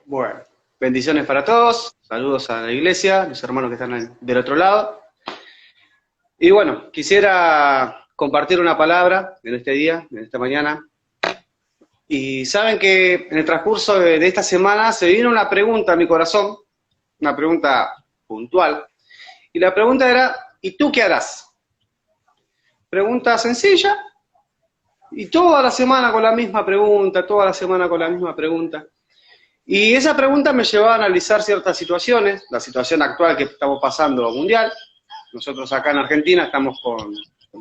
Bueno, bendiciones para todos, saludos a la iglesia, los hermanos que están del otro lado. Y bueno, quisiera compartir una palabra en este día, en esta mañana. Y saben que en el transcurso de esta semana se vino una pregunta a mi corazón, una pregunta puntual. Y la pregunta era, ¿y tú qué harás? Pregunta sencilla, y toda la semana con la misma pregunta, toda la semana con la misma pregunta. Y esa pregunta me llevó a analizar ciertas situaciones, la situación actual que estamos pasando mundial. Nosotros acá en Argentina estamos con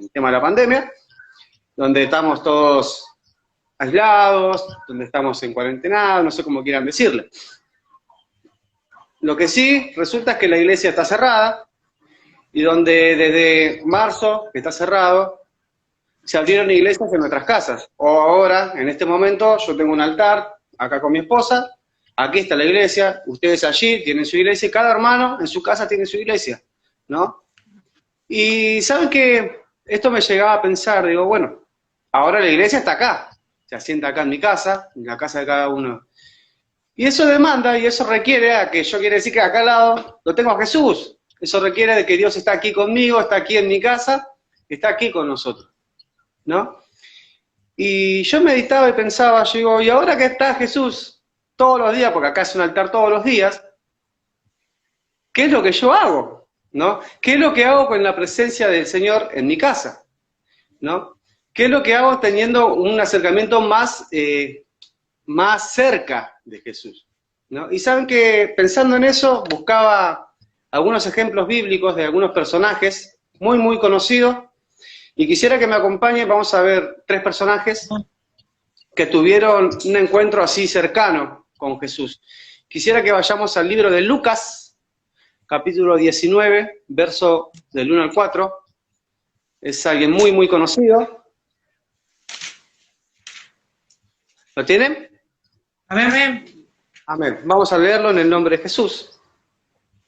el tema de la pandemia, donde estamos todos aislados, donde estamos en cuarentena, no sé cómo quieran decirle. Lo que sí resulta es que la iglesia está cerrada, y donde desde marzo, que está cerrado, se abrieron iglesias en nuestras casas. O ahora, en este momento, yo tengo un altar acá con mi esposa, aquí está la iglesia, ustedes allí tienen su iglesia, y cada hermano en su casa tiene su iglesia, ¿no? Y saben que esto me llegaba a pensar, digo, bueno, ahora la iglesia está acá, se asienta acá en mi casa, en la casa de cada uno. Y eso demanda y eso requiere a que yo quiere decir que acá al lado lo tengo a Jesús. Eso requiere de que Dios está aquí conmigo, está aquí en mi casa, está aquí con nosotros, ¿no? Y yo meditaba y pensaba, yo digo, ¿y ahora que está Jesús todos los días, porque acá es un altar todos los días, qué es lo que yo hago? ¿No? ¿Qué es lo que hago con la presencia del Señor en mi casa? ¿No? ¿Qué es lo que hago teniendo un acercamiento más cerca de Jesús? ¿No? Y saben que pensando en eso, buscaba algunos ejemplos bíblicos de algunos personajes muy, muy conocidos, y quisiera que me acompañen. Vamos a ver 3 personajes que tuvieron un encuentro así cercano con Jesús. Quisiera que vayamos al libro de Lucas, capítulo 19, verso del 1 al 4. Es alguien muy, muy conocido. ¿Lo tienen? Amén. Amén. Vamos a leerlo en el nombre de Jesús.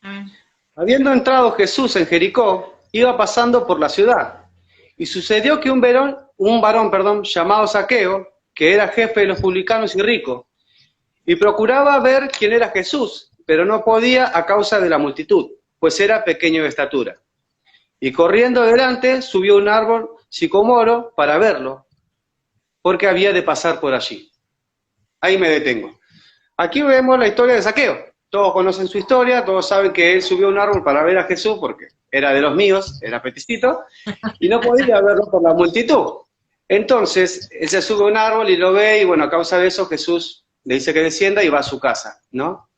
Amén. Habiendo entrado Jesús en Jericó, iba pasando por la ciudad. Y sucedió que un varón, llamado Zaqueo, que era jefe de los publicanos y rico, y procuraba ver quién era Jesús, pero no podía a causa de la multitud, pues era pequeño de estatura. Y corriendo adelante, subió un árbol sicomoro para verlo, porque había de pasar por allí. Ahí me detengo. Aquí vemos la historia de Zaqueo. Todos conocen su historia, todos saben que él subió a un árbol para ver a Jesús, porque era de los míos, era peticito, y no podía verlo por la multitud. Entonces, él se sube a un árbol y lo ve, y bueno, a causa de eso Jesús le dice que descienda y va a su casa, ¿no?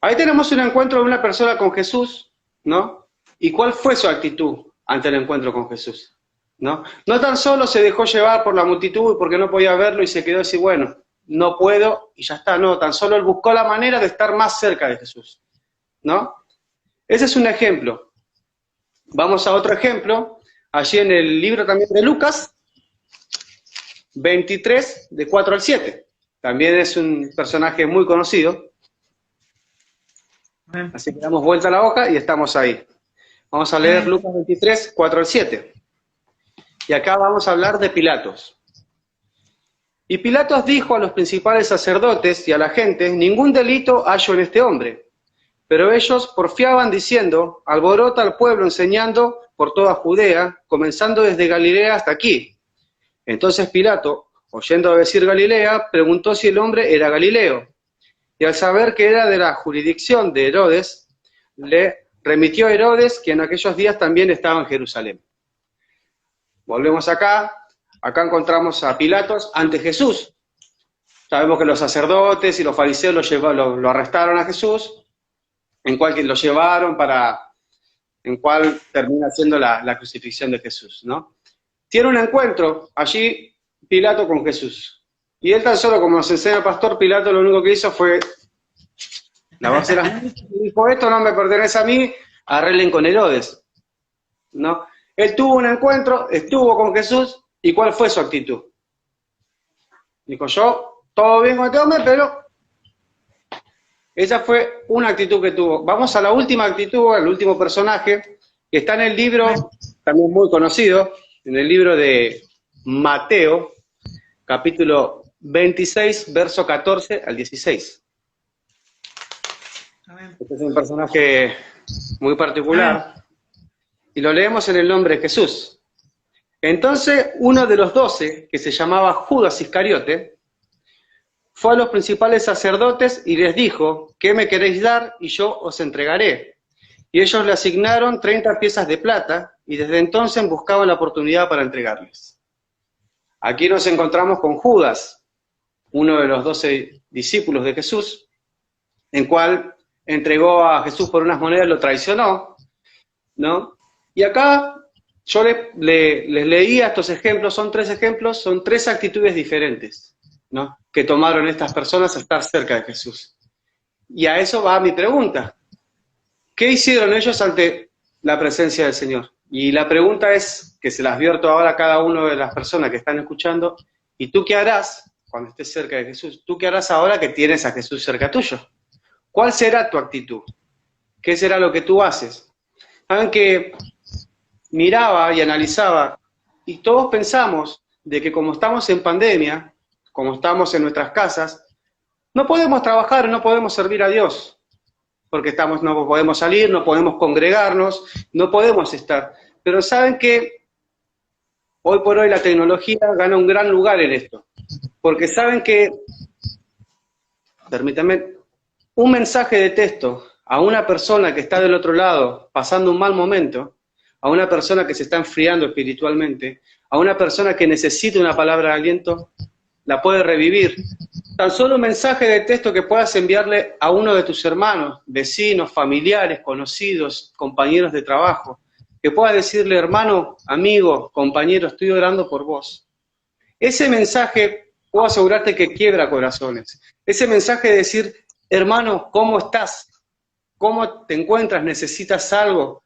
Ahí tenemos un encuentro de una persona con Jesús, ¿no? ¿Y cuál fue su actitud ante el encuentro con Jesús? ¿No? No tan solo se dejó llevar por la multitud porque no podía verlo y se quedó así, bueno, no puedo y ya está, no, tan solo él buscó la manera de estar más cerca de Jesús, ¿no? Ese es un ejemplo. Vamos a otro ejemplo, allí en el libro también de Lucas, 23, de 4 al 7. También es un personaje muy conocido. Amén. Así que damos vuelta a la hoja y estamos ahí. Vamos a leer Lucas 23, 4 al 7. Y acá vamos a hablar de Pilatos. Y Pilatos dijo a los principales sacerdotes y a la gente, ningún delito hallo en este hombre. Pero ellos porfiaban diciendo, alborota al pueblo enseñando por toda Judea, comenzando desde Galilea hasta aquí. Entonces Pilato, oyendo decir Galilea, preguntó si el hombre era Galileo. Y al saber que era de la jurisdicción de Herodes, le remitió a Herodes, que en aquellos días también estaba en Jerusalén. Volvemos acá. Acá encontramos a Pilatos ante Jesús. Sabemos que los sacerdotes y los fariseos lo arrestaron a Jesús, en cual lo llevaron en cual termina siendo la crucifixión de Jesús, ¿no? Tiene un encuentro allí Pilato con Jesús. Y él tan solo, como nos enseña el pastor, Pilato lo único que hizo fue lavarse las manos y dijo, esto no me pertenece a mí, arreglen con Herodes, ¿no? Él tuvo un encuentro, estuvo con Jesús. ¿Y cuál fue su actitud? Dijo, yo, todo bien con este hombre, pero esa fue una actitud que tuvo. Vamos a la última actitud, al último personaje, que está en el libro también muy conocido, en el libro de Mateo, capítulo 26, verso 14 al 16. Amén. Este es un personaje muy particular y lo leemos en el nombre de Jesús. Entonces, uno de los 12, que se llamaba Judas Iscariote, fue a los principales sacerdotes y les dijo: ¿qué me queréis dar? Y yo os entregaré. Y ellos le asignaron 30 piezas de plata, y desde entonces buscaban la oportunidad para entregarles. Aquí nos encontramos con Judas, uno de los 12 discípulos de Jesús, en cual entregó a Jesús por unas monedas, lo traicionó, ¿no? Y acá yo les leía estos ejemplos, son 3 ejemplos, son 3 actitudes diferentes, ¿no?, que tomaron estas personas a estar cerca de Jesús. Y a eso va mi pregunta. ¿Qué hicieron ellos ante la presencia del Señor? Y la pregunta es, que se las advierto ahora a cada una de las personas que están escuchando: ¿y tú qué harás cuando estés cerca de Jesús? ¿Tú qué harás ahora que tienes a Jesús cerca tuyo? ¿Cuál será tu actitud? ¿Qué será lo que tú haces? Saben que miraba y analizaba, y todos pensamos de que como estamos en pandemia, como estamos en nuestras casas, no podemos trabajar, no podemos servir a Dios, porque no podemos salir, no podemos congregarnos, no podemos estar. Pero saben que hoy por hoy la tecnología gana un gran lugar en esto, porque saben que, permítanme, un mensaje de texto a una persona que está del otro lado pasando un mal momento, a una persona que se está enfriando espiritualmente, a una persona que necesita una palabra de aliento, la puede revivir. Tan solo un mensaje de texto que puedas enviarle a uno de tus hermanos, vecinos, familiares, conocidos, compañeros de trabajo, que puedas decirle: hermano, amigo, compañero, estoy orando por vos. Ese mensaje, puedo asegurarte que quiebra corazones. Ese mensaje de decir: hermano, ¿cómo estás? ¿Cómo te encuentras? ¿Necesitas algo?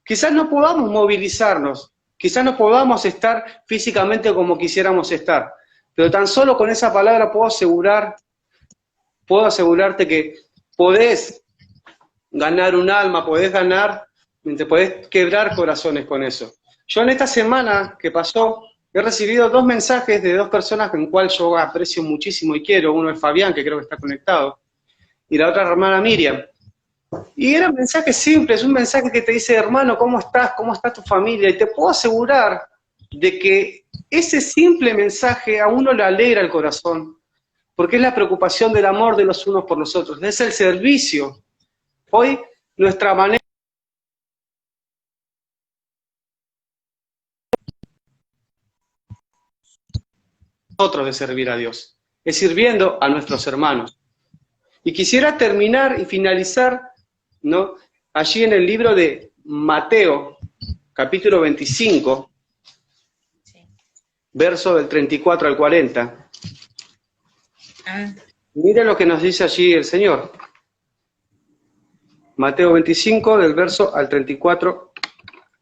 Quizás no podamos movilizarnos, quizás no podamos estar físicamente como quisiéramos estar, pero tan solo con esa palabra puedo asegurarte que podés ganar un alma, podés quebrar corazones con eso. Yo en esta semana que pasó he recibido 2 mensajes de 2 personas con cual yo aprecio muchísimo y quiero. Uno es Fabián, que creo que está conectado, y la otra hermana Miriam. Y eran mensajes simples, un mensaje que te dice: hermano, ¿cómo estás? ¿Cómo está tu familia? Y te puedo asegurar de que ese simple mensaje a uno le alegra el corazón, porque es la preocupación del amor de los unos por los otros, es el servicio. Hoy nuestra manera de servir a Dios es sirviendo a nuestros hermanos. Y quisiera terminar y finalizar, ¿no?, allí en el libro de Mateo, capítulo 25, verso del 34 al 40. Miren lo que nos dice allí el Señor. Mateo 25, del verso al 34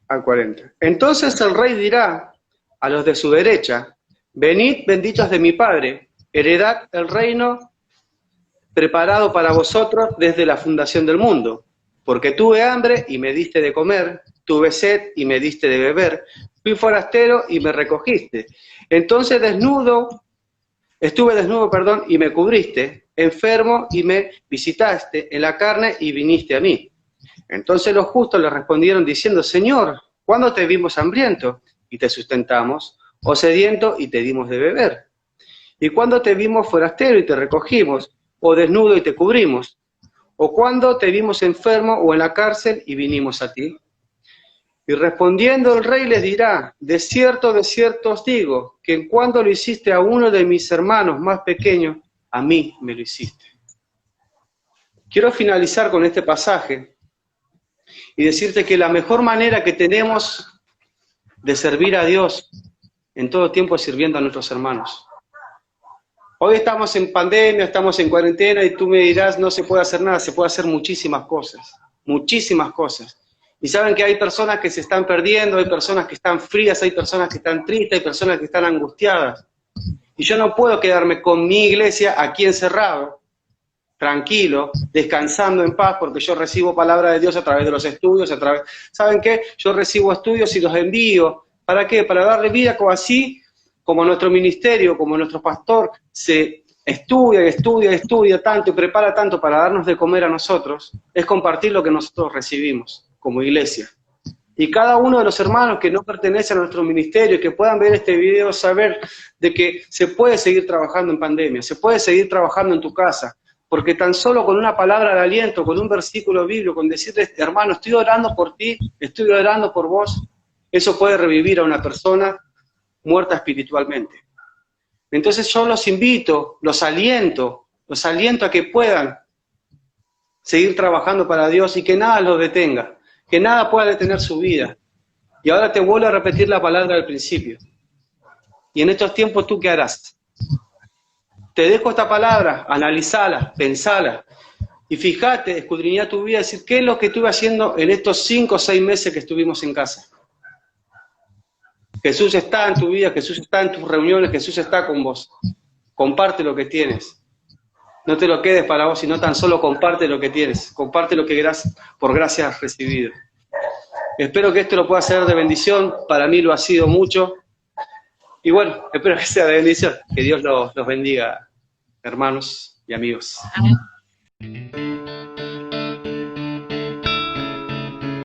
al 40. Entonces el rey dirá a los de su derecha: venid, benditos de mi Padre, heredad el reino preparado para vosotros desde la fundación del mundo. Porque tuve hambre y me diste de comer, tuve sed y me diste de beber, fui forastero y me recogiste. Entonces estuve desnudo, y me cubriste, enfermo y me visitaste, en la carne y viniste a mí. Entonces los justos le respondieron diciendo: Señor, ¿cuándo te vimos hambriento y te sustentamos, o sediento y te dimos de beber? ¿Y cuándo te vimos forastero y te recogimos, o desnudo y te cubrimos? ¿O cuándo te vimos enfermo o en la cárcel y vinimos a ti? Y respondiendo el rey les dirá: de cierto os digo, que en cuanto lo hiciste a uno de mis hermanos más pequeños, a mí me lo hiciste. Quiero finalizar con este pasaje y decirte que la mejor manera que tenemos de servir a Dios en todo tiempo es sirviendo a nuestros hermanos. Hoy estamos en pandemia, estamos en cuarentena y tú me dirás: no se puede hacer nada. Se puede hacer muchísimas cosas, muchísimas cosas. Y saben que hay personas que se están perdiendo, hay personas que están frías, hay personas que están tristes, hay personas que están angustiadas. Y yo no puedo quedarme con mi iglesia aquí encerrado, tranquilo, descansando en paz, porque yo recibo palabra de Dios a través de los estudios, ¿saben qué? Yo recibo estudios y los envío. ¿Para qué? Para darle vida como así, como nuestro ministerio, como nuestro pastor se estudia y estudia y estudia tanto y prepara tanto para darnos de comer a nosotros, es compartir lo que nosotros recibimos como iglesia. Y cada uno de los hermanos que no pertenecen a nuestro ministerio, que puedan ver este video, saber de que se puede seguir trabajando en pandemia, se puede seguir trabajando en tu casa, porque tan solo con una palabra de aliento, con un versículo bíblico, con decirle, hermano, estoy orando por ti, estoy orando por vos, eso puede revivir a una persona muerta espiritualmente. Entonces yo los invito, los aliento a que puedan seguir trabajando para Dios y que nada los detenga, que nada pueda detener su vida. Y ahora te vuelvo a repetir la palabra del principio. Y en estos tiempos, ¿tú qué harás? Te dejo esta palabra, analizala, pensala, y fíjate, escudriñá tu vida, decir, ¿qué es lo que estuve haciendo en estos 5 o 6 meses que estuvimos en casa? Jesús está en tu vida, Jesús está en tus reuniones, Jesús está con vos. Comparte lo que tienes. No te lo quedes para vos, sino tan solo comparte lo que tienes. Comparte lo que por gracia has recibido. Espero que esto lo pueda ser de bendición. Para mí lo ha sido mucho. Y bueno, espero que sea de bendición. Que Dios los bendiga, hermanos y amigos. Amén.